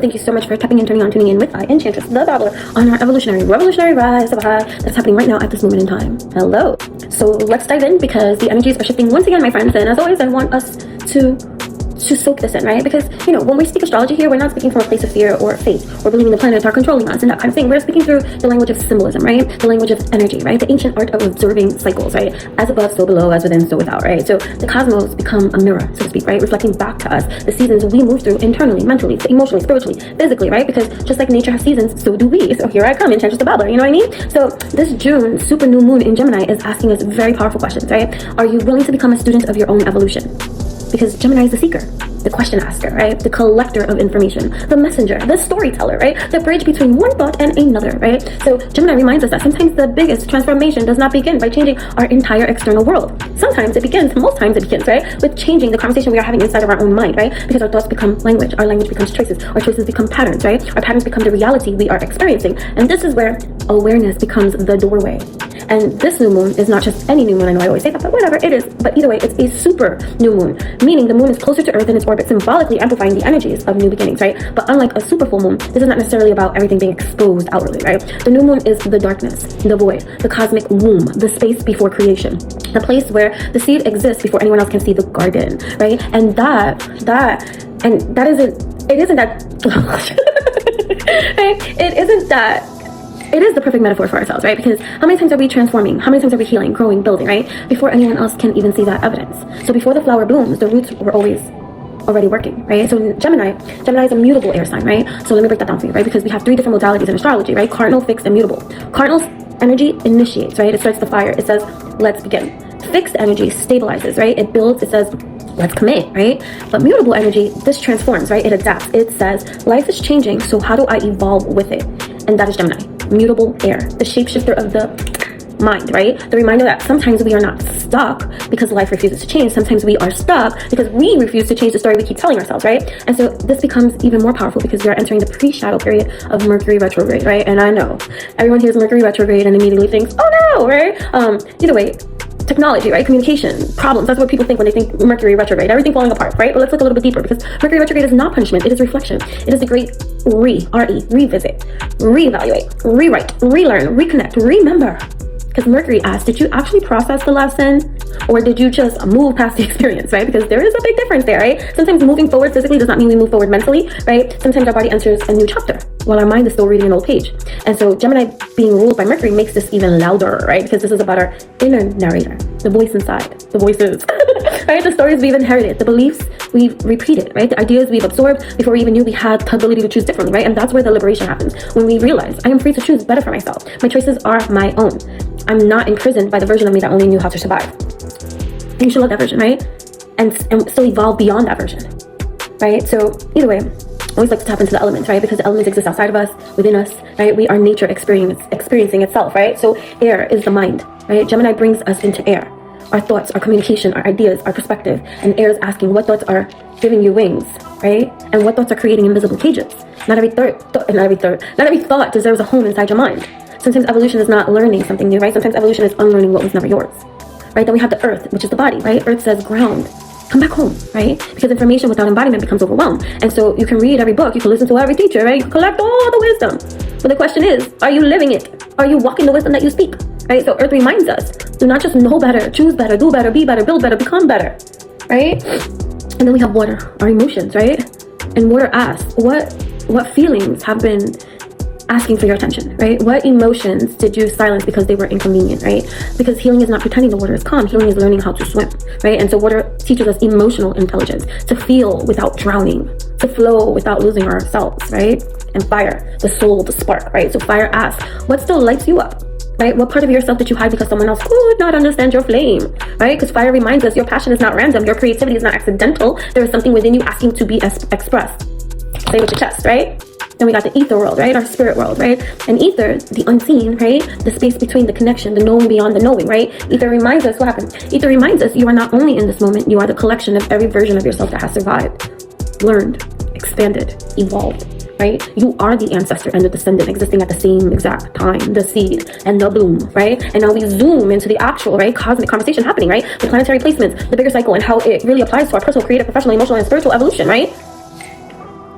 thank you so much for tapping in, turning on, tuning in with Enchantress, the Babbler, on our revolutionary rise of high that's happening right now at this moment in time. Hello. So let's dive in, because the energies are shifting once again, my friends, and as always, I want us to soak this in, right? Because, you know, when we speak astrology here, we're not speaking from a place of fear or faith or believing the planets are controlling us and that kind of thing. We're speaking through the language of symbolism, right? The language of energy, right? The ancient art of observing cycles, right? As above, so below, as within, so without, right? So the cosmos become a mirror, so to speak, right? Reflecting back to us the seasons we move through internally, mentally, emotionally, spiritually, physically, right? Because just like nature has seasons, so do we. So here I come, Enchantress the Babbler, you know what I mean? So this June super new moon in Gemini is asking us very powerful questions, right? Are you willing to become a student of your own evolution? Because Gemini is the seeker, the question asker, right? The collector of information, the messenger, the storyteller, right? The bridge between one thought and another, right? So Gemini reminds us that sometimes the biggest transformation does not begin by changing our entire external world. Sometimes it begins, most times it begins, right? With changing the conversation we are having inside of our own mind, right? Because our thoughts become language, our language becomes choices, our choices become patterns, right? Our patterns become the reality we are experiencing. And this is where awareness becomes the doorway. And this new moon is not just any new moon. I know I always say that, but whatever, it is. But either way, it's a super new moon, meaning the moon is closer to Earth in its orbit, symbolically amplifying the energies of new beginnings, right? But unlike a super full moon, this is not necessarily about everything being exposed outwardly, right? The new moon is the darkness, the void, the cosmic womb, the space before creation, the place where the seed exists before anyone else can see the garden, right? And it is the perfect metaphor for ourselves, right? Because how many times are we transforming? How many times are we healing, growing, building, right? Before anyone else can even see that evidence. So before the flower blooms, the roots were always already working, right? So Gemini is a mutable air sign, right? So let me break that down for you, right? Because we have three different modalities in astrology, right? Cardinal, fixed, and mutable. Cardinal's energy initiates, right? It starts the fire. It says, let's begin. Fixed energy stabilizes, right? It builds. It says, let's commit, right? But mutable energy, this transforms, right? It adapts. It says, life is changing, so how do I evolve with it? And that is Gemini, mutable air, the shapeshifter of the mind, right? The reminder that sometimes we are not stuck because life refuses to change. Sometimes we are stuck because we refuse to change the story we keep telling ourselves, right? And so this becomes even more powerful because we are entering the pre-shadow period of Mercury retrograde, right? And I know everyone hears Mercury retrograde and immediately thinks, oh no, right? Either way, technology, right? Communication, problems. That's what people think when they think Mercury retrograde. Everything falling apart, right? But let's look a little bit deeper, because Mercury retrograde is not punishment. It is reflection. It is the great revisit, reevaluate, rewrite, relearn, reconnect, remember. Because Mercury asks, did you actually process the lesson, or did you just move past the experience, right? Because there is a big difference there, right? Sometimes moving forward physically does not mean we move forward mentally, right? Sometimes our body enters a new chapter while our mind is still reading an old page. And so Gemini being ruled by Mercury makes this even louder, right? Because this is about our inner narrator, the voice inside, the voices, right? The stories we've inherited, the beliefs we've repeated, right? The ideas we've absorbed before we even knew we had the ability to choose differently, right? And that's where the liberation happens, when we realize I am free to choose better for myself. My choices are my own. I'm not imprisoned by the version of me that only knew how to survive. And you should love that version, right? And still evolve beyond that version, right? So either way, I always like to tap into the elements, right? Because the elements exist outside of us, within us, right? We are nature experiencing itself, right? So air is the mind, right? Gemini brings us into air. Our thoughts, our communication, our ideas, our perspective. And air is asking what thoughts are giving you wings, right? And what thoughts are creating invisible cages. Not every thought deserves a home inside your mind. Sometimes evolution is not learning something new, right? Sometimes evolution is unlearning what was never yours, right? Then we have the earth, which is the body, right? Earth says ground, come back home, right? Because information without embodiment becomes overwhelm. And so you can read every book, you can listen to every teacher, right? You can collect all the wisdom. But the question is, are you living it? Are you walking the wisdom that you speak, right? So earth reminds us, do not just know better, choose better, do better, be better, build better, become better, right? And then we have water, our emotions, right? And water asks, what feelings have been asking for your attention, right? What emotions did you silence because they were inconvenient, right? Because healing is not pretending the water is calm. Healing is learning how to swim, right? And so water teaches us emotional intelligence, to feel without drowning, to flow without losing ourselves, right? And fire, the soul, the spark, right? So fire asks, what still lights you up, right? What part of yourself did you hide because someone else could not understand your flame, right? Because fire reminds us your passion is not random, your creativity is not accidental. There is something within you asking to be expressed. Say with your chest, right? Then we got the ether world, right? Our spirit world, right? And ether, the unseen, right? The space between the connection, the knowing beyond the knowing, right? Ether reminds us what happened. Ether reminds us you are not only in this moment, you are the collection of every version of yourself that has survived, learned, expanded, evolved, right? You are the ancestor and the descendant existing at the same exact time, the seed and the bloom, right? And now we zoom into the actual, right, cosmic conversation happening, right? The planetary placements, the bigger cycle, and how it really applies to our personal, creative, professional, emotional, and spiritual evolution, right?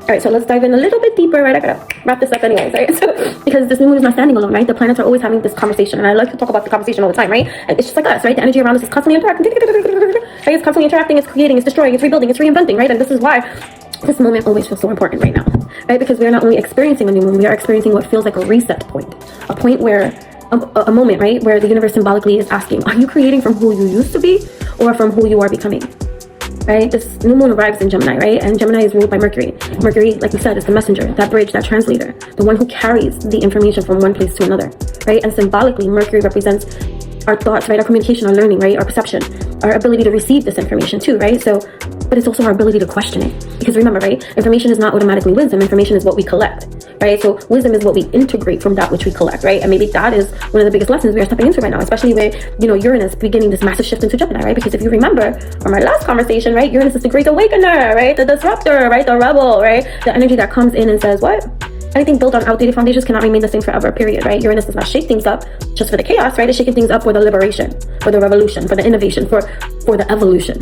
All right, so let's dive in a little bit deeper, right? I gotta wrap this up anyways, right? So, because this new moon is not standing alone, right? The planets are always having this conversation, and I like to talk about the conversation all the time, right? And it's just like us, right? The energy around us is constantly interacting, right? It's constantly interacting, it's creating, it's destroying, it's rebuilding, it's reinventing, right? And this is why this moment always feels so important right now, right? Because we are not only experiencing a new moon, we are experiencing what feels like a reset point, a point where, a moment, right? Where the universe symbolically is asking, are you creating from who you used to be or from who you are becoming? Right? This new moon arrives in Gemini, right? And Gemini is ruled by Mercury. Mercury, like we said, is the messenger, that bridge, that translator, the one who carries the information from one place to another, right? And symbolically, Mercury represents our thoughts, right? Our communication, our learning, right? Our perception, our ability to receive this information too, right? So, but it's also our ability to question it. Because remember, right? Information is not automatically wisdom. Information is what we collect, right? So wisdom is what we integrate from that which we collect, right? And maybe that is one of the biggest lessons we are stepping into right now, especially with, you know, Uranus beginning this massive shift into Gemini, right? Because if you remember from our last conversation, right? Uranus is the great awakener, right? The disruptor, right? The rebel, right? The energy that comes in and says, what? Anything built on outdated foundations cannot remain the same forever, period, right? Uranus does not shake things up just for the chaos, right? It's shaking things up for the liberation, for the revolution, for the innovation, for the evolution.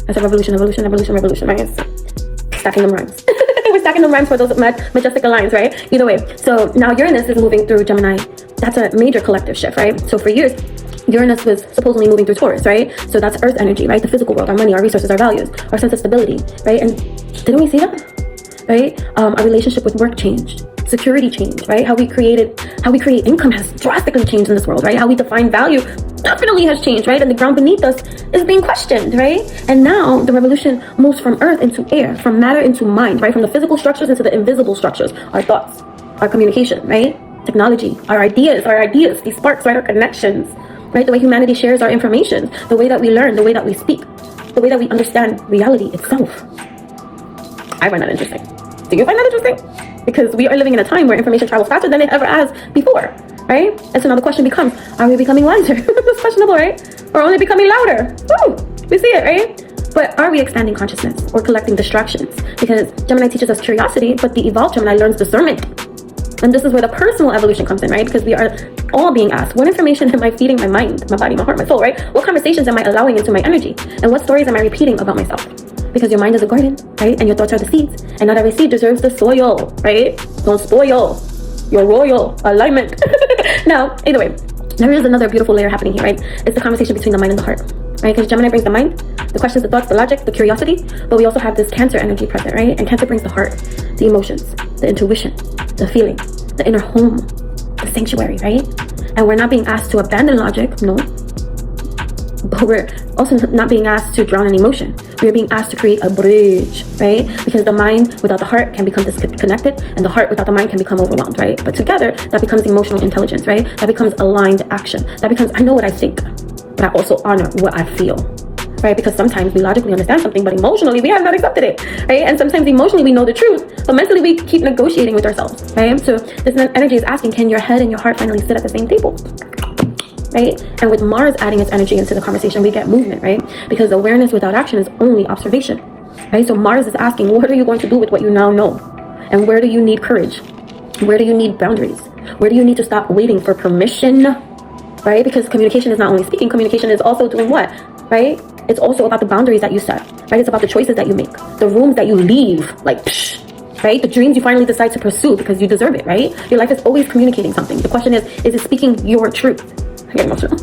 I said revolution, right? It's stacking them rhymes. We're stacking them rhymes for those majestic lines, right? Either way. So now Uranus is moving through Gemini. That's a major collective shift, right? So for years, Uranus was supposedly moving through Taurus, right? So that's Earth energy, right? The physical world, our money, our resources, our values, our sense of stability, right? And didn't we see that? Right? Our relationship with work changed. Security changed, right? How we create income has drastically changed in this world, right? How we define value definitely has changed, right? And the ground beneath us is being questioned, right? And now the revolution moves from earth into air, from matter into mind, right? From the physical structures into the invisible structures, our thoughts, our communication, right? Technology, our ideas, these sparks, right? Our connections, right? The way humanity shares our information, the way that we learn, the way that we speak, the way that we understand reality itself. I find that interesting. Do you find that interesting? Because we are living in a time where information travels faster than it ever has before, right? And so now the question becomes, are we becoming wiser? That's questionable, right? Or only becoming louder? Woo! We see it, right? But are we expanding consciousness or collecting distractions? Because Gemini teaches us curiosity, but the evolved Gemini learns discernment. And this is where the personal evolution comes in, right? Because we are all being asked, what information am I feeding my mind, my body, my heart, my soul, right? What conversations am I allowing into my energy? And what stories am I repeating about myself? Because your mind is a garden, right? And your thoughts are the seeds. And not every seed deserves the soil, right? Don't spoil your royal alignment. Now, either way, there is another beautiful layer happening here, right? It's the conversation between the mind and the heart, right? Because Gemini brings the mind, the questions, the thoughts, the logic, the curiosity. But we also have this Cancer energy present, right? And Cancer brings the heart, the emotions, the intuition, the feeling, the inner home, the sanctuary, right? And we're not being asked to abandon logic, no. But we're also not being asked to drown in emotion. We're being asked to create a bridge, right? Because the mind without the heart can become disconnected, and the heart without the mind can become overwhelmed, right? But together, that becomes emotional intelligence, right? That becomes aligned action. That becomes, I know what I think, but I also honor what I feel, right? Because sometimes we logically understand something, but emotionally we have not accepted it, right? And sometimes emotionally we know the truth, but mentally we keep negotiating with ourselves, right? So this energy is asking, can your head and your heart finally sit at the same table? Right? And with Mars adding its energy into the conversation, we get movement, right? Because awareness without action is only observation, right? So Mars is asking, what are you going to do with what you now know? And where do you need courage? Where do you need boundaries? Where do you need to stop waiting for permission, right? Because communication is not only speaking, communication is also doing what, right? It's also about the boundaries that you set, right? It's about the choices that you make, the rooms that you leave, like, right? The dreams you finally decide to pursue because you deserve it, right? Your life is always communicating something. The question is it speaking your truth? I get emotional.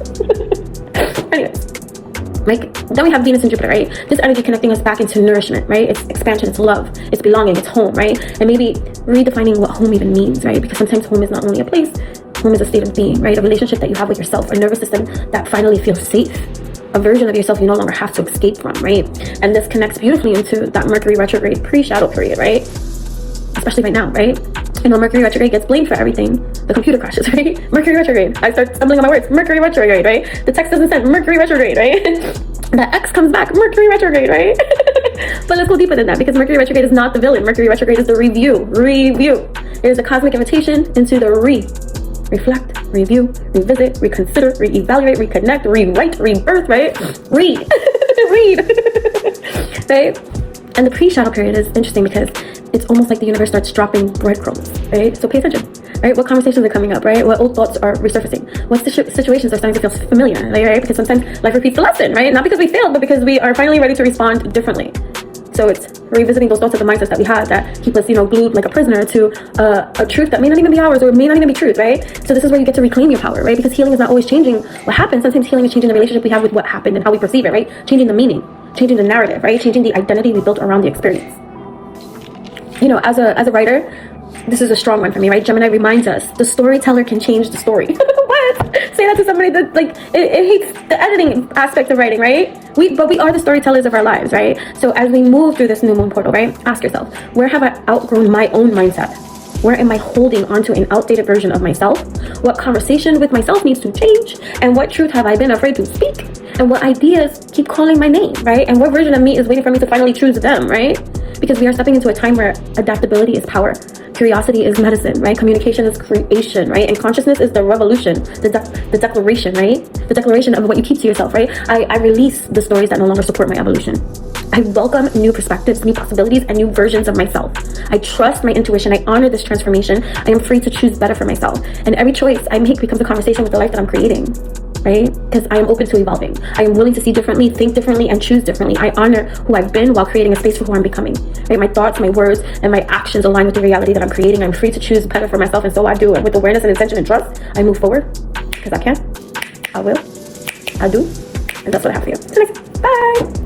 Anyways, like, then we have Venus and Jupiter, right? This energy connecting us back into nourishment, right? It's expansion, it's love, it's belonging, it's home, right? And maybe redefining what home even means, right? Because sometimes home is not only a place, home is a state of being, right? A relationship that you have with yourself, a nervous system that finally feels safe, a version of yourself you no longer have to escape from, right? And this connects beautifully into that Mercury retrograde pre-shadow period, right? Especially right now, right? You know, Mercury retrograde gets blamed for everything. The computer crashes, right? Mercury retrograde. I start stumbling on my words. Mercury retrograde, right? The text doesn't send. Mercury retrograde, right? The X comes back. Mercury retrograde, right? But let's go deeper than that, because Mercury retrograde is not the villain. Mercury retrograde is the review. It is a cosmic invitation into the reflect, review, revisit, reconsider, reevaluate, reconnect, rewrite, rebirth, right? Read. Right? And the pre-shadow period is interesting because it's almost like the universe starts dropping breadcrumbs, right? So pay attention, right? What conversations are coming up, right? What old thoughts are resurfacing? What situations are starting to feel familiar, right? Because sometimes life repeats the lesson, right? Not because we failed, but because we are finally ready to respond differently. So it's revisiting those thoughts of the mindsets that we had that keep us, glued like a prisoner to a truth that may not even be ours or may not even be truth, right? So this is where you get to reclaim your power, right? Because healing is not always changing what happened. Sometimes healing is changing the relationship we have with what happened and how we perceive it, right? Changing the meaning, changing the narrative, right? Changing the identity we built around the experience. As a writer, this is a strong one for me, right? Gemini reminds us the storyteller can change the story. What? Say that to somebody that it hates the editing aspect of writing, right? But we are the storytellers of our lives, right? So as we move through this new moon portal, right? Ask yourself, where have I outgrown my own mindset? Where am I holding onto an outdated version of myself? What conversation with myself needs to change? And what truth have I been afraid to speak? And what ideas keep calling my name, right? And what version of me is waiting for me to finally choose them, right? Because we are stepping into a time where adaptability is power. Curiosity is medicine, right? Communication is creation, right? And consciousness is the revolution, the declaration, right? The declaration of what you keep to yourself, right? I release the stories that no longer support my evolution. I welcome new perspectives, new possibilities, and new versions of myself. I trust my intuition. I honor this transformation. I am free to choose better for myself. And every choice I make becomes a conversation with the life that I'm creating, right? Because I am open to evolving. I am willing to see differently, think differently, and choose differently. I honor who I've been while creating a space for who I'm becoming, right? My thoughts, my words, and my actions align with the reality that I'm creating. I'm free to choose better for myself, and so I do. And with awareness and intention and trust, I move forward because I can. I will. I do. And that's what I have for you. Till next time. Bye.